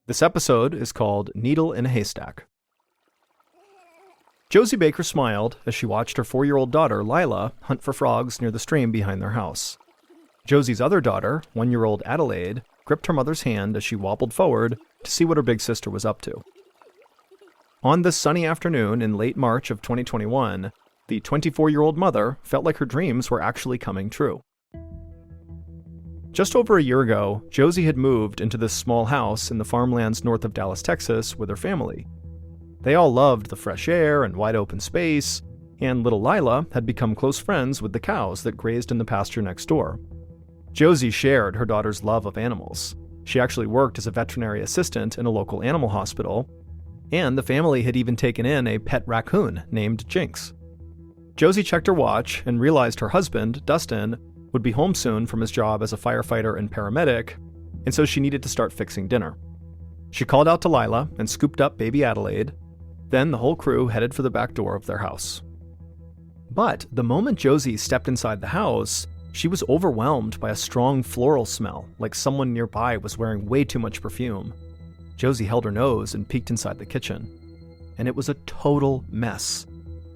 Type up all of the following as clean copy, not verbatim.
This episode is called Needle in a Haystack. Josie Baker smiled as she watched her 4-year-old daughter, Lila, hunt for frogs near the stream behind their house. Josie's other daughter, 1-year-old Adelaide, gripped her mother's hand as she wobbled forward to see what her big sister was up to. On this sunny afternoon in late March of 2021, the 24-year-old mother felt like her dreams were actually coming true. Just over a year ago, Josie had moved into this small house in the farmlands north of Dallas, Texas, with her family. They all loved the fresh air and wide open space, and little Lila had become close friends with the cows that grazed in the pasture next door. Josie shared her daughter's love of animals. She actually worked as a veterinary assistant in a local animal hospital, and the family had even taken in a pet raccoon named Jinx. Josie checked her watch and realized her husband, Dustin, would be home soon from his job as a firefighter and paramedic, and so she needed to start fixing dinner. She called out to Lila and scooped up baby Adelaide. Then the whole crew headed for the back door of their house. But the moment Josie stepped inside the house, she was overwhelmed by a strong floral smell, like someone nearby was wearing way too much perfume. Josie held her nose and peeked inside the kitchen, and it was a total mess.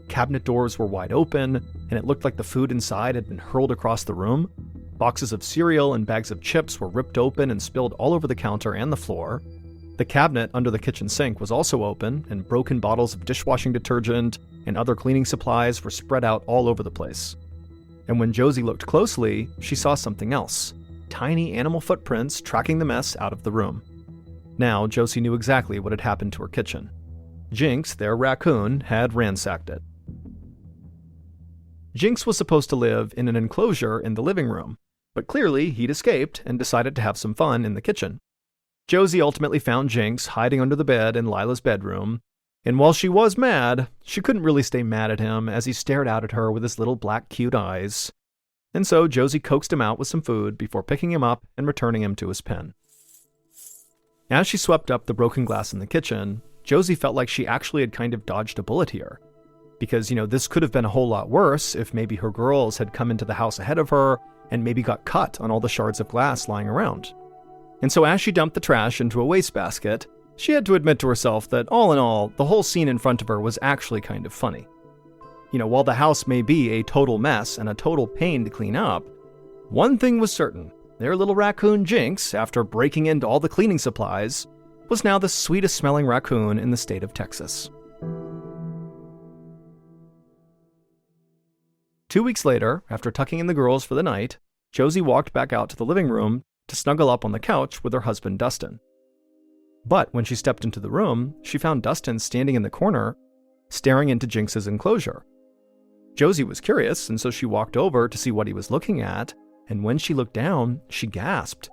Cabinet doors were wide open, and it looked like the food inside had been hurled across the room. Boxes of cereal and bags of chips were ripped open and spilled all over the counter and the floor. The cabinet under the kitchen sink was also open, and broken bottles of dishwashing detergent and other cleaning supplies were spread out all over the place. And when Josie looked closely, she saw something else: tiny animal footprints tracking the mess out of the room. Now, Josie knew exactly what had happened to her kitchen. Jinx, their raccoon, had ransacked it. Jinx was supposed to live in an enclosure in the living room, but clearly he'd escaped and decided to have some fun in the kitchen. Josie ultimately found Jinx hiding under the bed in Lila's bedroom, and while she was mad, she couldn't really stay mad at him as he stared out at her with his little black cute eyes. And so Josie coaxed him out with some food before picking him up and returning him to his pen. As she swept up the broken glass in the kitchen, Josie felt like she actually had kind of dodged a bullet here. Because, this could have been a whole lot worse if maybe her girls had come into the house ahead of her and maybe got cut on all the shards of glass lying around. And so as she dumped the trash into a wastebasket, she had to admit to herself that all in all, the whole scene in front of her was actually kind of funny. While the house may be a total mess and a total pain to clean up, one thing was certain: their little raccoon Jinx, after breaking into all the cleaning supplies, was now the sweetest smelling raccoon in the state of Texas. 2 weeks later, after tucking in the girls for the night, Josie walked back out to the living room to snuggle up on the couch with her husband Dustin. But when she stepped into the room, she found Dustin standing in the corner, staring into Jinx's enclosure. Josie was curious, and so she walked over to see what he was looking at, and when she looked down, she gasped.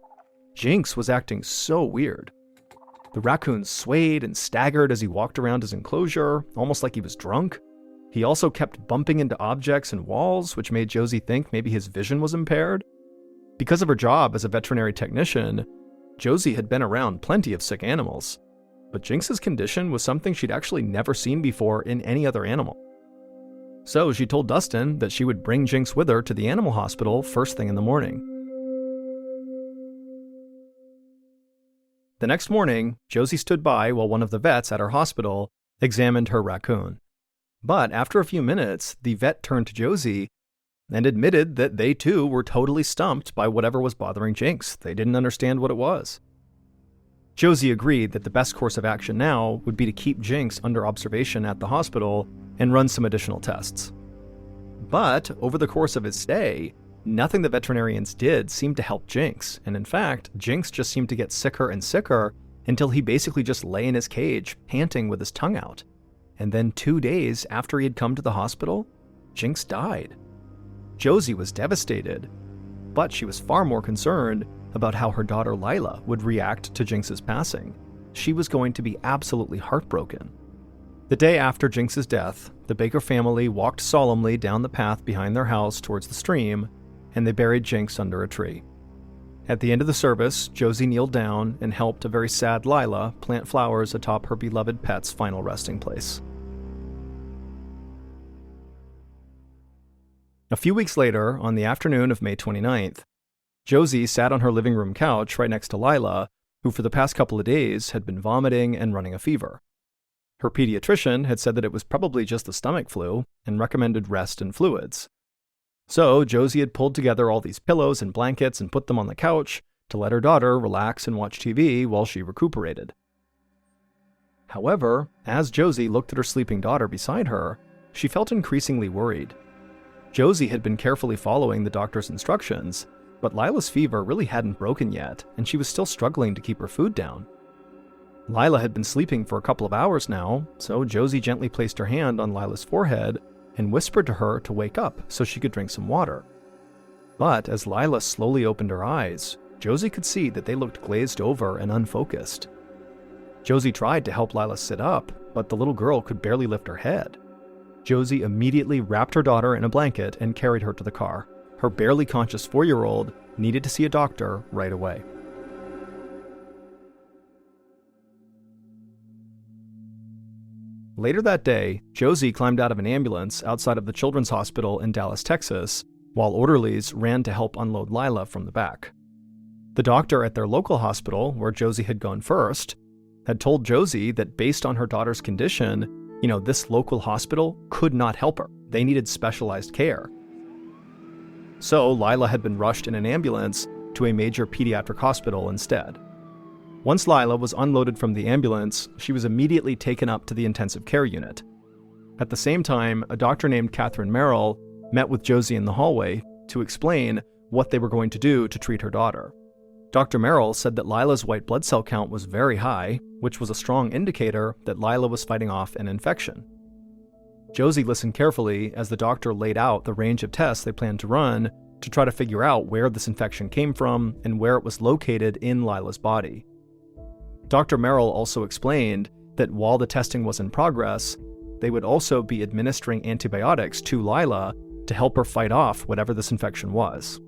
Jinx was acting so weird. The raccoon swayed and staggered as he walked around his enclosure, almost like he was drunk. He also kept bumping into objects and walls, which made Josie think maybe his vision was impaired. Because of her job as a veterinary technician, Josie had been around plenty of sick animals, but Jinx's condition was something she'd actually never seen before in any other animal. So she told Dustin that she would bring Jinx with her to the animal hospital first thing in the morning. The next morning, Josie stood by while one of the vets at her hospital examined her raccoon. But after a few minutes, the vet turned to Josie and admitted that they too were totally stumped by whatever was bothering Jinx. They didn't understand what it was. Josie agreed that the best course of action now would be to keep Jinx under observation at the hospital and run some additional tests. But over the course of his stay, nothing the veterinarians did seemed to help Jinx, and in fact, Jinx just seemed to get sicker and sicker until he basically just lay in his cage, panting with his tongue out. And then 2 days after he had come to the hospital, Jinx died. Josie was devastated, but she was far more concerned about how her daughter Lila would react to Jinx's passing. She was going to be absolutely heartbroken. The day after Jinx's death, the Baker family walked solemnly down the path behind their house towards the stream, and they buried Jinx under a tree. At the end of the service, Josie kneeled down and helped a very sad Lila plant flowers atop her beloved pet's final resting place. A few weeks later, on the afternoon of May 29th, Josie sat on her living room couch right next to Lila who for the past couple of days had been vomiting and running a fever. Her pediatrician had said that it was probably just the stomach flu and recommended rest and fluids. So Josie had pulled together all these pillows and blankets and put them on the couch to let her daughter relax and watch TV while she recuperated. However, as Josie looked at her sleeping daughter beside her, she felt increasingly worried. Josie had been carefully following the doctor's instructions, but Lila's fever really hadn't broken yet, and she was still struggling to keep her food down. Lila had been sleeping for a couple of hours now, so Josie gently placed her hand on Lila's forehead and whispered to her to wake up so she could drink some water. But as Lila slowly opened her eyes, Josie could see that they looked glazed over and unfocused. Josie tried to help Lila sit up, but the little girl could barely lift her head. Josie immediately wrapped her daughter in a blanket and carried her to the car. Her barely conscious 4-year-old needed to see a doctor right away. Later that day, Josie climbed out of an ambulance outside of the Children's Hospital in Dallas, Texas, while orderlies ran to help unload Lila from the back. The doctor at their local hospital, where Josie had gone first, had told Josie that based on her daughter's condition, this local hospital could not help her. They needed specialized care. So Lila had been rushed in an ambulance to a major pediatric hospital instead. Once Lila was unloaded from the ambulance, she was immediately taken up to the intensive care unit. At the same time, a doctor named Catherine Merrill met with Josie in the hallway to explain what they were going to do to treat her daughter. Dr. Merrill said that Lila's white blood cell count was very high, which was a strong indicator that Lila was fighting off an infection. Josie listened carefully as the doctor laid out the range of tests they planned to run to try to figure out where this infection came from and where it was located in Lila's body. Dr. Merrill also explained that while the testing was in progress, they would also be administering antibiotics to Lila to help her fight off whatever this infection was.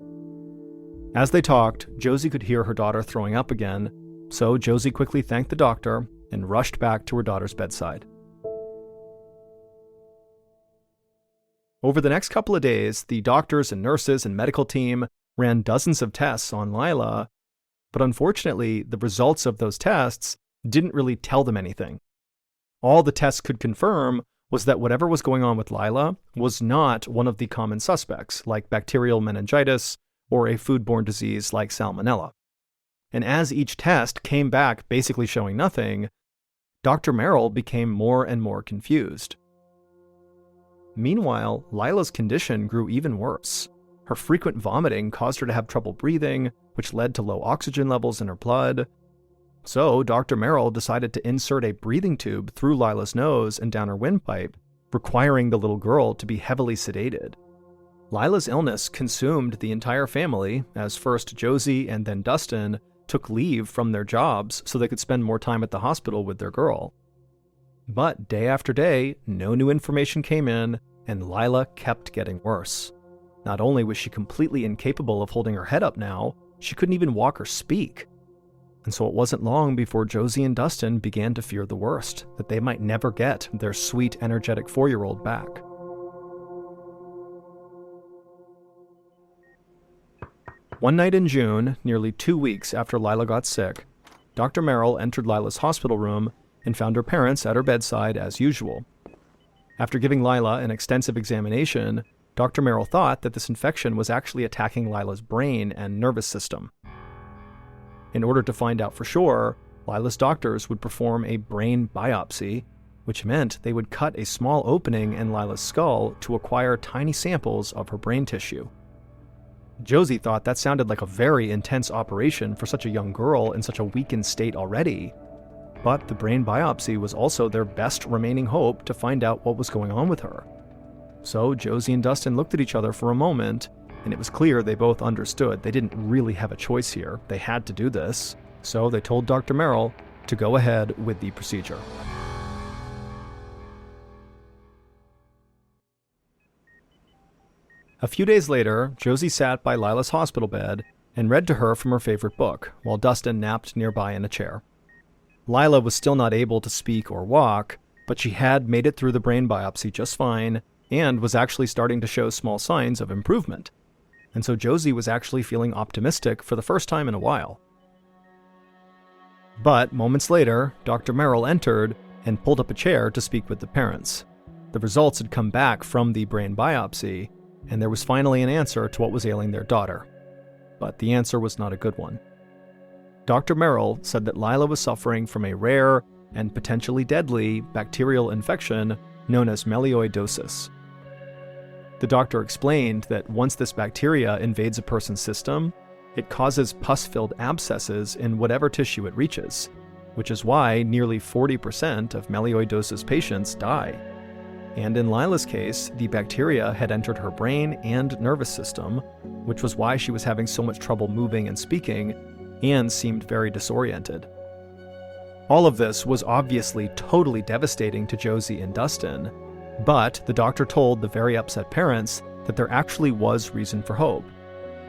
As they talked, Josie could hear her daughter throwing up again, so Josie quickly thanked the doctor and rushed back to her daughter's bedside. Over the next couple of days, the doctors and nurses and medical team ran dozens of tests on Lila, but unfortunately, the results of those tests didn't really tell them anything. All the tests could confirm was that whatever was going on with Lila was not one of the common suspects, like bacterial meningitis or a foodborne disease like salmonella. And as each test came back basically showing nothing, Dr. Merrill became more and more confused. Meanwhile, Lila's condition grew even worse. Her frequent vomiting caused her to have trouble breathing, which led to low oxygen levels in her blood. So Dr. Merrill decided to insert a breathing tube through Lila's nose and down her windpipe, requiring the little girl to be heavily sedated. Lila's illness consumed the entire family, as first Josie and then Dustin took leave from their jobs so they could spend more time at the hospital with their girl. But day after day, no new information came in, and Lila kept getting worse. Not only was she completely incapable of holding her head up now, she couldn't even walk or speak. And so it wasn't long before Josie and Dustin began to fear the worst, that they might never get their sweet, energetic 4-year-old back. One night in June, nearly 2 weeks after Lila got sick, Dr. Merrill entered Lila's hospital room and found her parents at her bedside as usual. After giving Lila an extensive examination, Dr. Merrill thought that this infection was actually attacking Lila's brain and nervous system. In order to find out for sure, Lila's doctors would perform a brain biopsy, which meant they would cut a small opening in Lila's skull to acquire tiny samples of her brain tissue. Josie thought that sounded like a very intense operation for such a young girl in such a weakened state already, but the brain biopsy was also their best remaining hope to find out what was going on with her. So Josie and Dustin looked at each other for a moment, and it was clear they both understood they didn't really have a choice here. They had to do this, so they told Dr. Merrill to go ahead with the procedure. A few days later, Josie sat by Lila's hospital bed and read to her from her favorite book, while Dustin napped nearby in a chair. Lila was still not able to speak or walk, but she had made it through the brain biopsy just fine and was actually starting to show small signs of improvement. And so Josie was actually feeling optimistic for the first time in a while. But moments later, Dr. Merrill entered and pulled up a chair to speak with the parents. The results had come back from the brain biopsy, and there was finally an answer to what was ailing their daughter. But the answer was not a good one. Dr. Merrill said that Lila was suffering from a rare and potentially deadly bacterial infection known as melioidosis. The doctor explained that once this bacteria invades a person's system, it causes pus-filled abscesses in whatever tissue it reaches, which is why nearly 40% of melioidosis patients die. And in Lila's case, the bacteria had entered her brain and nervous system, which was why she was having so much trouble moving and speaking, and seemed very disoriented. All of this was obviously totally devastating to Josie and Dustin, but the doctor told the very upset parents that there actually was reason for hope.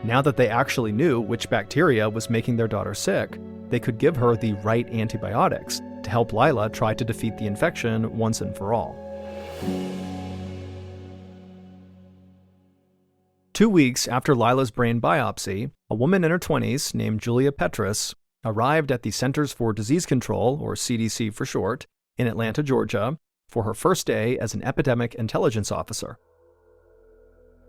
Now that they actually knew which bacteria was making their daughter sick, they could give her the right antibiotics to help Lila try to defeat the infection once and for all. 2 weeks after Lila's brain biopsy, a woman in her 20s named Julia Petrus arrived at the Centers for Disease Control, or CDC for short, in Atlanta, Georgia, for her first day as an epidemic intelligence officer.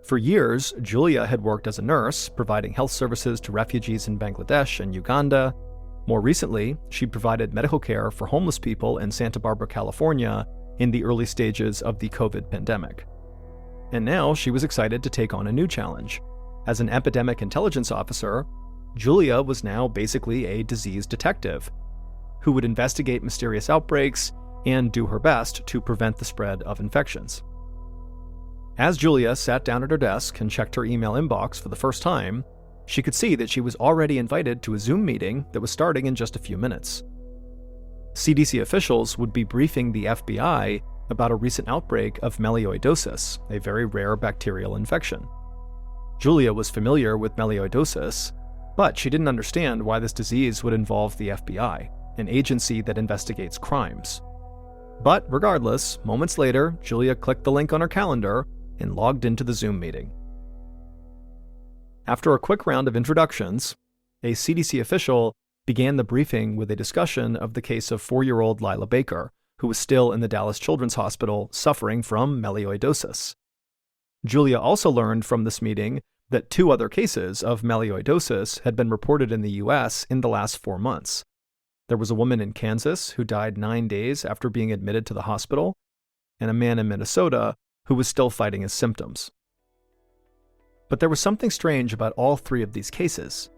For years, Julia had worked as a nurse, providing health services to refugees in Bangladesh and Uganda. More recently, she provided medical care for homeless people in Santa Barbara, California, in the early stages of the COVID pandemic. And now she was excited to take on a new challenge. As an epidemic intelligence officer, Julia was now basically a disease detective who would investigate mysterious outbreaks and do her best to prevent the spread of infections. As Julia sat down at her desk and checked her email inbox for the first time, she could see that she was already invited to a Zoom meeting that was starting in just a few minutes. CDC officials would be briefing the FBI about a recent outbreak of melioidosis, a very rare bacterial infection. Julia was familiar with melioidosis, but she didn't understand why this disease would involve the FBI, an agency that investigates crimes. But regardless, moments later, Julia clicked the link on her calendar and logged into the Zoom meeting. After a quick round of introductions, a CDC official began the briefing with a discussion of the case of 4-year-old Lila Baker, who was still in the Dallas Children's Hospital suffering from melioidosis. Julia also learned from this meeting that 2 other cases of melioidosis had been reported in the US in the last 4 months. There was a woman in Kansas who died 9 days after being admitted to the hospital, and a man in Minnesota who was still fighting his symptoms. But there was something strange about all 3 of these cases.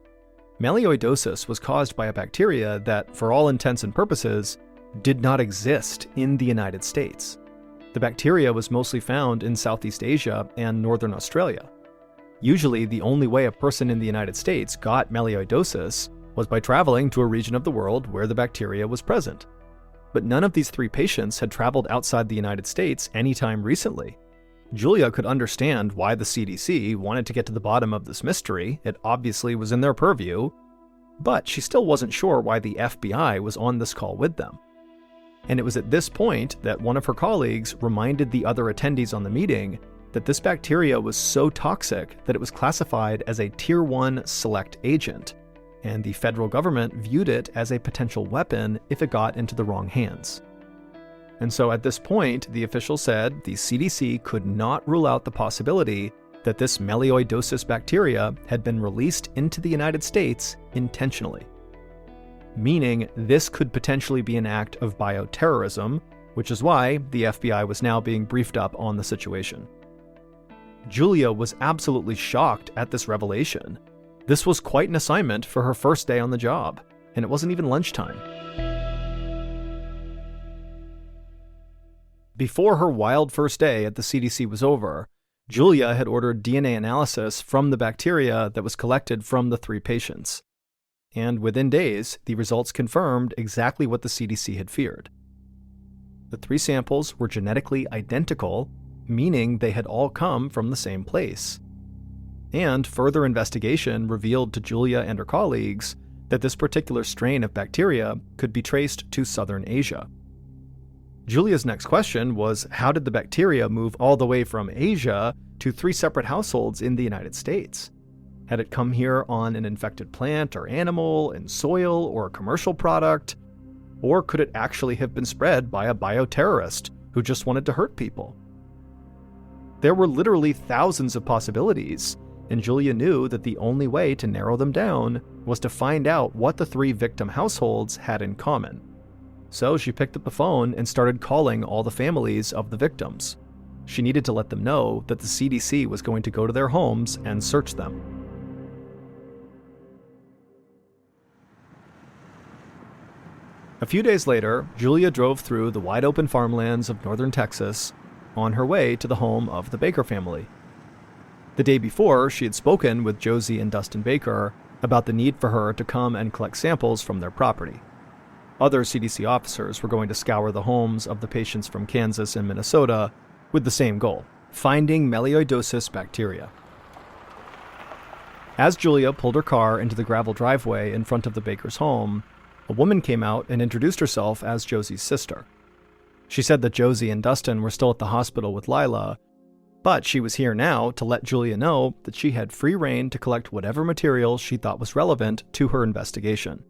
Melioidosis was caused by a bacteria that, for all intents and purposes, did not exist in the United States. The bacteria was mostly found in Southeast Asia and Northern Australia. Usually, the only way a person in the United States got melioidosis was by traveling to a region of the world where the bacteria was present. But none of these 3 patients had traveled outside the United States anytime recently. Julia could understand why the CDC wanted to get to the bottom of this mystery. It obviously was in their purview, but she still wasn't sure why the FBI was on this call with them. And it was at this point that one of her colleagues reminded the other attendees on the meeting that this bacteria was so toxic that it was classified as a Tier 1 select agent, and the federal government viewed it as a potential weapon if it got into the wrong hands. And so at this point, the official said the CDC could not rule out the possibility that this melioidosis bacteria had been released into the United States intentionally. Meaning this could potentially be an act of bioterrorism, which is why the FBI was now being briefed up on the situation. Julia was absolutely shocked at this revelation. This was quite an assignment for her first day on the job, and it wasn't even lunchtime. Before her wild first day at the CDC was over, Julia had ordered DNA analysis from the bacteria that was collected from the 3 patients. And within days, the results confirmed exactly what the CDC had feared. The 3 samples were genetically identical, meaning they had all come from the same place. And further investigation revealed to Julia and her colleagues that this particular strain of bacteria could be traced to Southern Asia. Julia's next question was, how did the bacteria move all the way from Asia to 3 separate households in the United States? Had it come here on an infected plant or animal, in soil or a commercial product? Or could it actually have been spread by a bioterrorist who just wanted to hurt people? There were literally thousands of possibilities, and Julia knew that the only way to narrow them down was to find out what the 3 victim households had in common. So she picked up the phone and started calling all the families of the victims. She needed to let them know that the CDC was going to go to their homes and search them. A few days later, Julia drove through the wide-open farmlands of northern Texas on her way to the home of the Baker family. The day before, she had spoken with Josie and Dustin Baker about the need for her to come and collect samples from their property. Other CDC officers were going to scour the homes of the patients from Kansas and Minnesota with the same goal: finding melioidosis bacteria. As Julia pulled her car into the gravel driveway in front of the Baker's home, a woman came out and introduced herself as Josie's sister. She said that Josie and Dustin were still at the hospital with Lila, but she was here now to let Julia know that she had free rein to collect whatever material she thought was relevant to her investigation.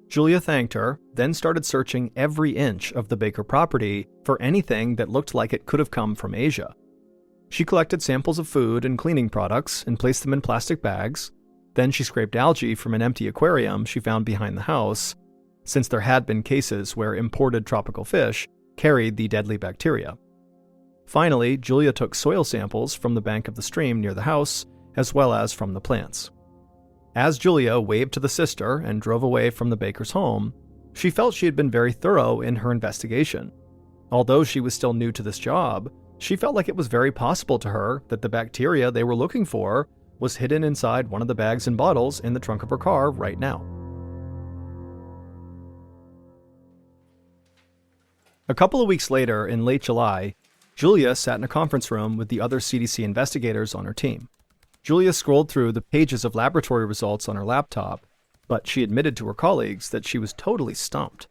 Julia thanked her, then started searching every inch of the Baker property for anything that looked like it could have come from Asia. She collected samples of food and cleaning products and placed them in plastic bags. Then she scraped algae from an empty aquarium she found behind the house, since there had been cases where imported tropical fish carried the deadly bacteria. Finally, Julia took soil samples from the bank of the stream near the house, as well as from the plants. As Julia waved to the sister and drove away from the Baker's home, she felt she had been very thorough in her investigation. Although she was still new to this job, she felt like it was very possible to her that the bacteria they were looking for was hidden inside one of the bags and bottles in the trunk of her car right now. A couple of weeks later, in late July, Julia sat in a conference room with the other CDC investigators on her team. Julia scrolled through the pages of laboratory results on her laptop, but she admitted to her colleagues that she was totally stumped.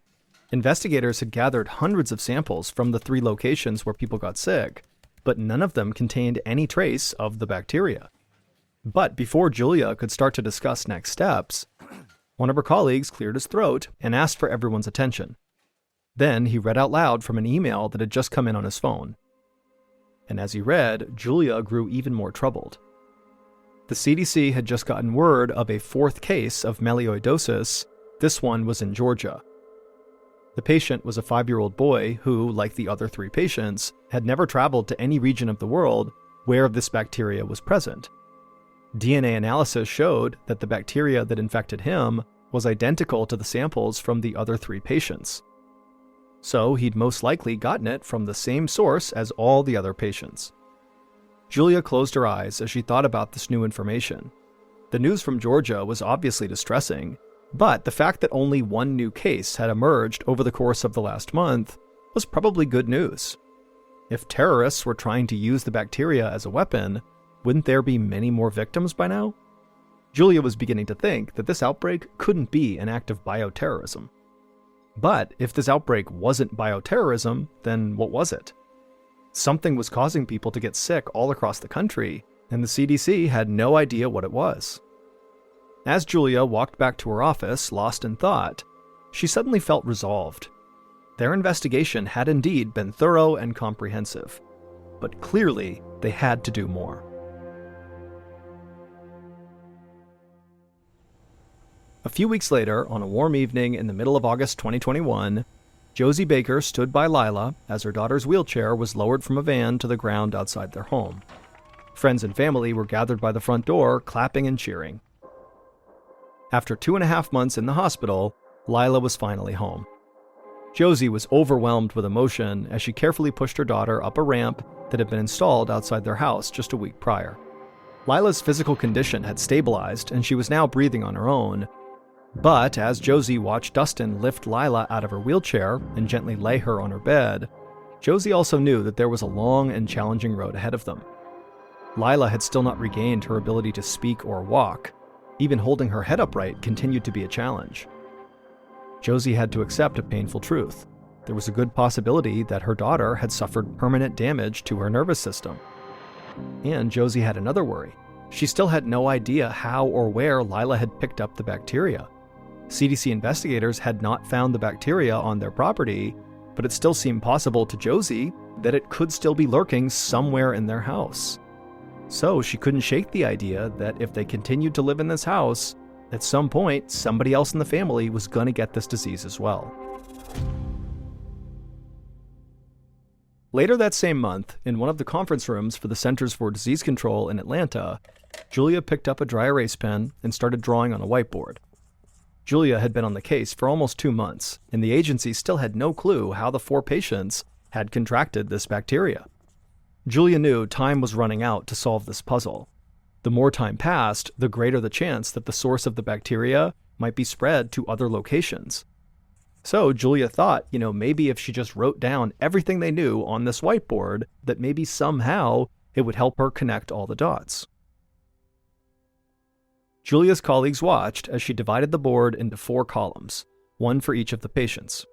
Investigators had gathered hundreds of samples from the 3 locations where people got sick, but none of them contained any trace of the bacteria. But before Julia could start to discuss next steps, one of her colleagues cleared his throat and asked for everyone's attention. Then he read out loud from an email that had just come in on his phone. And as he read, Julia grew even more troubled. The CDC had just gotten word of a 4th case of melioidosis. This one was in Georgia. The patient was a 5-year-old boy who, like the other 3 patients, had never traveled to any region of the world where this bacteria was present. DNA analysis showed that the bacteria that infected him was identical to the samples from the other 3 patients. So he'd most likely gotten it from the same source as all the other patients. Julia closed her eyes as she thought about this new information. The news from Georgia was obviously distressing, but the fact that only one new case had emerged over the course of the last month was probably good news. If terrorists were trying to use the bacteria as a weapon, wouldn't there be many more victims by now? Julia was beginning to think that this outbreak couldn't be an act of bioterrorism. But if this outbreak wasn't bioterrorism, then what was it? Something was causing people to get sick all across the country, and the CDC had no idea what it was. As Julia walked back to her office, lost in thought, she suddenly felt resolved. Their investigation had indeed been thorough and comprehensive, but clearly they had to do more. A few weeks later, on a warm evening in the middle of August 2021, Josie Baker stood by Lila as her daughter's wheelchair was lowered from a van to the ground outside their home. Friends and family were gathered by the front door, clapping and cheering. After 2.5 months in the hospital, Lila was finally home. Josie was overwhelmed with emotion as she carefully pushed her daughter up a ramp that had been installed outside their house just a week prior. Lila's physical condition had stabilized and she was now breathing on her own. But as Josie watched Dustin lift Lila out of her wheelchair and gently lay her on her bed, Josie also knew that there was a long and challenging road ahead of them. Lila had still not regained her ability to speak or walk. Even holding her head upright continued to be a challenge. Josie had to accept a painful truth. There was a good possibility that her daughter had suffered permanent damage to her nervous system. And Josie had another worry. She still had no idea how or where Lila had picked up the bacteria. CDC investigators had not found the bacteria on their property, but it still seemed possible to Josie that it could still be lurking somewhere in their house. So she couldn't shake the idea that if they continued to live in this house, at some point, somebody else in the family was going to get this disease as well. Later that same month, in one of the conference rooms for the Centers for Disease Control in Atlanta, Julia picked up a dry erase pen and started drawing on a whiteboard. Julia had been on the case for almost 2 months, and the agency still had no clue how the 4 patients had contracted this bacteria. Julia knew time was running out to solve this puzzle. The more time passed, the greater the chance that the source of the bacteria might be spread to other locations. So Julia thought, maybe if she just wrote down everything they knew on this whiteboard, that maybe somehow it would help her connect all the dots. Julia's colleagues watched as she divided the board into 4 columns, one for each of the patients.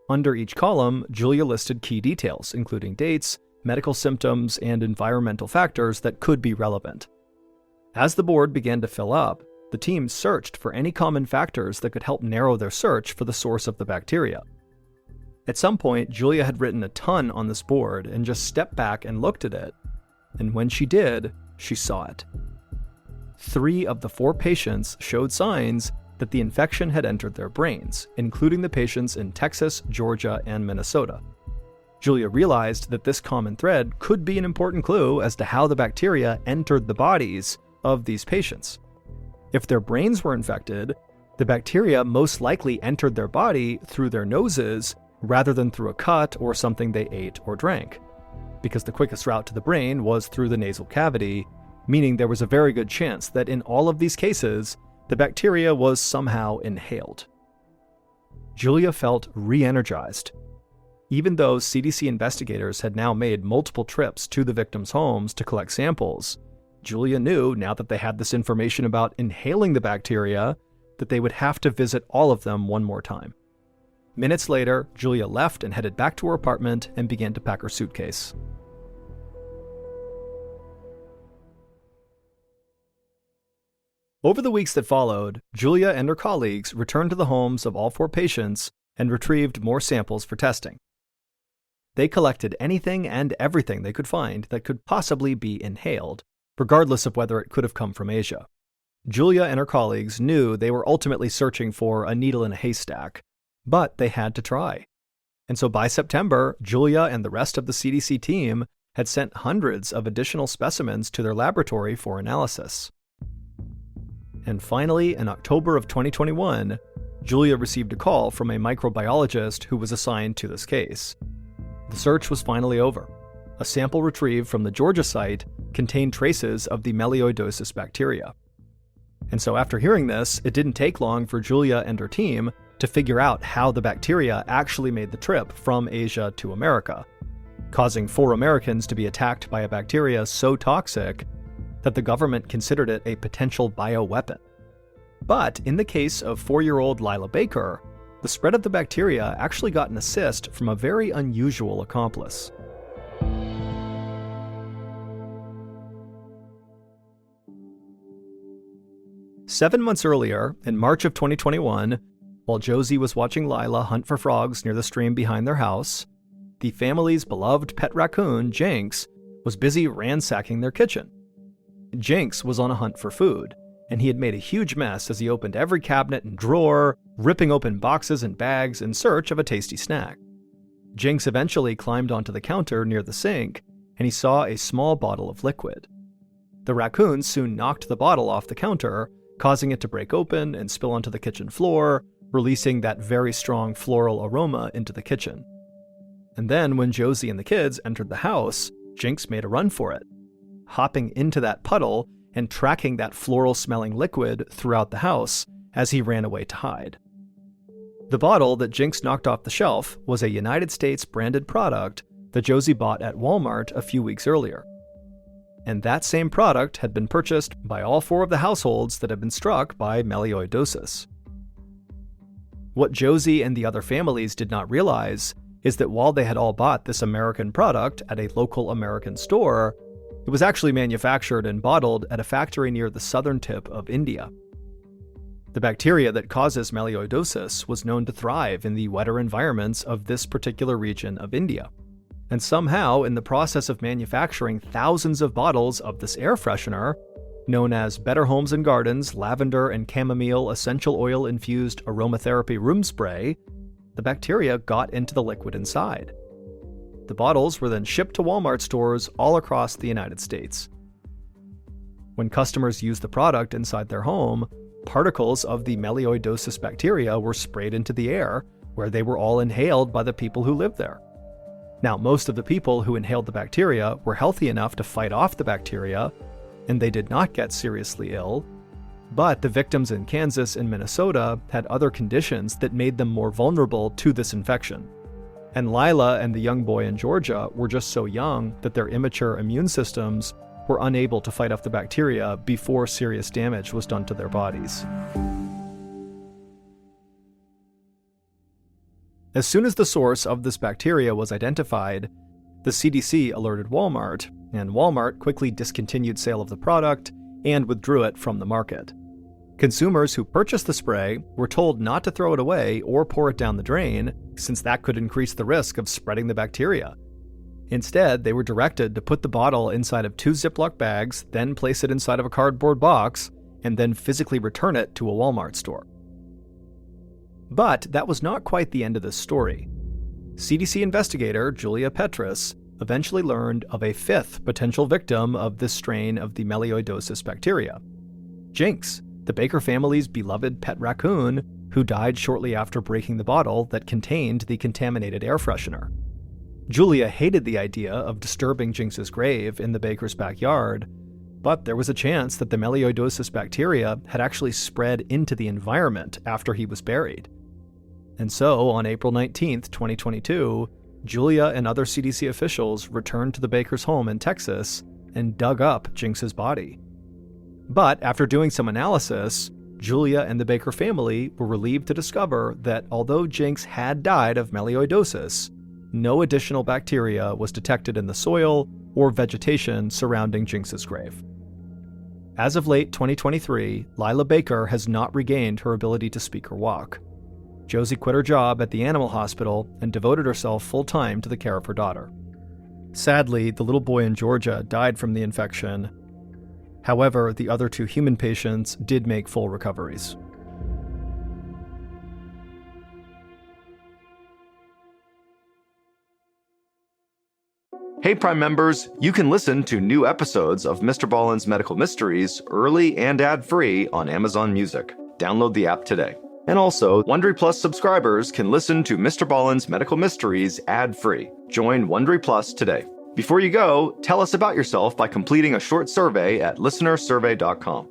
Under each column, Julia listed key details, including dates, medical symptoms, and environmental factors that could be relevant. As the board began to fill up, the team searched for any common factors that could help narrow their search for the source of the bacteria. At some point, Julia had written a ton on this board and just stepped back and looked at it. And when she did, she saw it. 3 of the 4 patients showed signs that the infection had entered their brains, including the patients in Texas, Georgia, and Minnesota. Julia realized that this common thread could be an important clue as to how the bacteria entered the bodies of these patients. If their brains were infected, the bacteria most likely entered their body through their noses rather than through a cut or something they ate or drank, because the quickest route to the brain was through the nasal cavity, meaning there was a very good chance that in all of these cases, the bacteria was somehow inhaled. Julia felt re-energized. Even though CDC investigators had now made multiple trips to the victims' homes to collect samples, Julia knew, now that they had this information about inhaling the bacteria, that they would have to visit all of them one more time. Minutes later, Julia left and headed back to her apartment and began to pack her suitcase. Over the weeks that followed, Julia and her colleagues returned to the homes of all 4 patients and retrieved more samples for testing. They collected anything and everything they could find that could possibly be inhaled, regardless of whether it could have come from Asia. Julia and her colleagues knew they were ultimately searching for a needle in a haystack, but they had to try. And so by September, Julia and the rest of the CDC team had sent hundreds of additional specimens to their laboratory for analysis. And finally, in October of 2021, Julia received a call from a microbiologist who was assigned to this case. The search was finally over. A sample retrieved from the Georgia site contained traces of the melioidosis bacteria. And so after hearing this, it didn't take long for Julia and her team to figure out how the bacteria actually made the trip from Asia to America, causing 4 Americans to be attacked by a bacteria so toxic that the government considered it a potential bioweapon. But in the case of 4-year-old Lila Baker, the spread of the bacteria actually got an assist from a very unusual accomplice. Seven months earlier, in March of 2021, while Josie was watching Lila hunt for frogs near the stream behind their house, the family's beloved pet raccoon, Jinx, was busy ransacking their kitchen. Jinx was on a hunt for food, and he had made a huge mess as he opened every cabinet and drawer, ripping open boxes and bags in search of a tasty snack. Jinx eventually climbed onto the counter near the sink, and he saw a small bottle of liquid. The raccoon soon knocked the bottle off the counter, causing it to break open and spill onto the kitchen floor, releasing that very strong floral aroma into the kitchen. And then when Josie and the kids entered the house, Jinx made a run for it, hopping into that puddle and tracking that floral-smelling liquid throughout the house as he ran away to hide. The bottle that Jinx knocked off the shelf was a United States branded product that Josie bought at Walmart a few weeks earlier. And that same product had been purchased by all 4 of the households that had been struck by melioidosis. What Josie and the other families did not realize is that while they had all bought this American product at a local American store, It was actually manufactured and bottled at a factory near the southern tip of India. The bacteria that causes melioidosis was known to thrive in the wetter environments of this particular region of India. And somehow, in the process of manufacturing thousands of bottles of this air freshener, known as Better Homes and Gardens Lavender and Chamomile Essential Oil Infused Aromatherapy Room Spray, the bacteria got into the liquid inside. The bottles were then shipped to Walmart stores all across the United States. When customers used the product inside their home, particles of the melioidosis bacteria were sprayed into the air, where they were all inhaled by the people who lived there. Now, most of the people who inhaled the bacteria were healthy enough to fight off the bacteria, and they did not get seriously ill, but the victims in Kansas and Minnesota had other conditions that made them more vulnerable to this infection. And Lila and the young boy in Georgia were just so young that their immature immune systems were unable to fight off the bacteria before serious damage was done to their bodies. As soon as the source of this bacteria was identified, the CDC alerted Walmart, and Walmart quickly discontinued sale of the product and withdrew it from the market. Consumers who purchased the spray were told not to throw it away or pour it down the drain, since that could increase the risk of spreading the bacteria. Instead, they were directed to put the bottle inside of 2 Ziploc bags, then place it inside of a cardboard box, and then physically return it to a Walmart store. But that was not quite the end of this story. CDC investigator Julia Petrus eventually learned of a 5th potential victim of this strain of the melioidosis bacteria. Jinx, the Baker family's beloved pet raccoon, who died shortly after breaking the bottle that contained the contaminated air freshener. Julia hated the idea of disturbing Jinx's grave in the Baker's backyard, but there was a chance that the melioidosis bacteria had actually spread into the environment after he was buried. And so, on April 19, 2022, Julia and other CDC officials returned to the Baker's home in Texas and dug up Jinx's body. But after doing some analysis, Julia and the Baker family were relieved to discover that although Jinx had died of melioidosis, no additional bacteria was detected in the soil or vegetation surrounding Jinx's grave. As of late 2023, Lila Baker has not regained her ability to speak or walk. Josie quit her job at the animal hospital and devoted herself full-time to the care of her daughter. Sadly, the little boy in Georgia died from the infection. However, the other 2 human patients did make full recoveries. Hey Prime members, you can listen to new episodes of Mr. Ballen's Medical Mysteries early and ad-free on Amazon Music. Download the app today. And also, Wondery Plus subscribers can listen to Mr. Ballen's Medical Mysteries ad-free. Join Wondery Plus today. Before you go, tell us about yourself by completing a short survey at listenersurvey.com.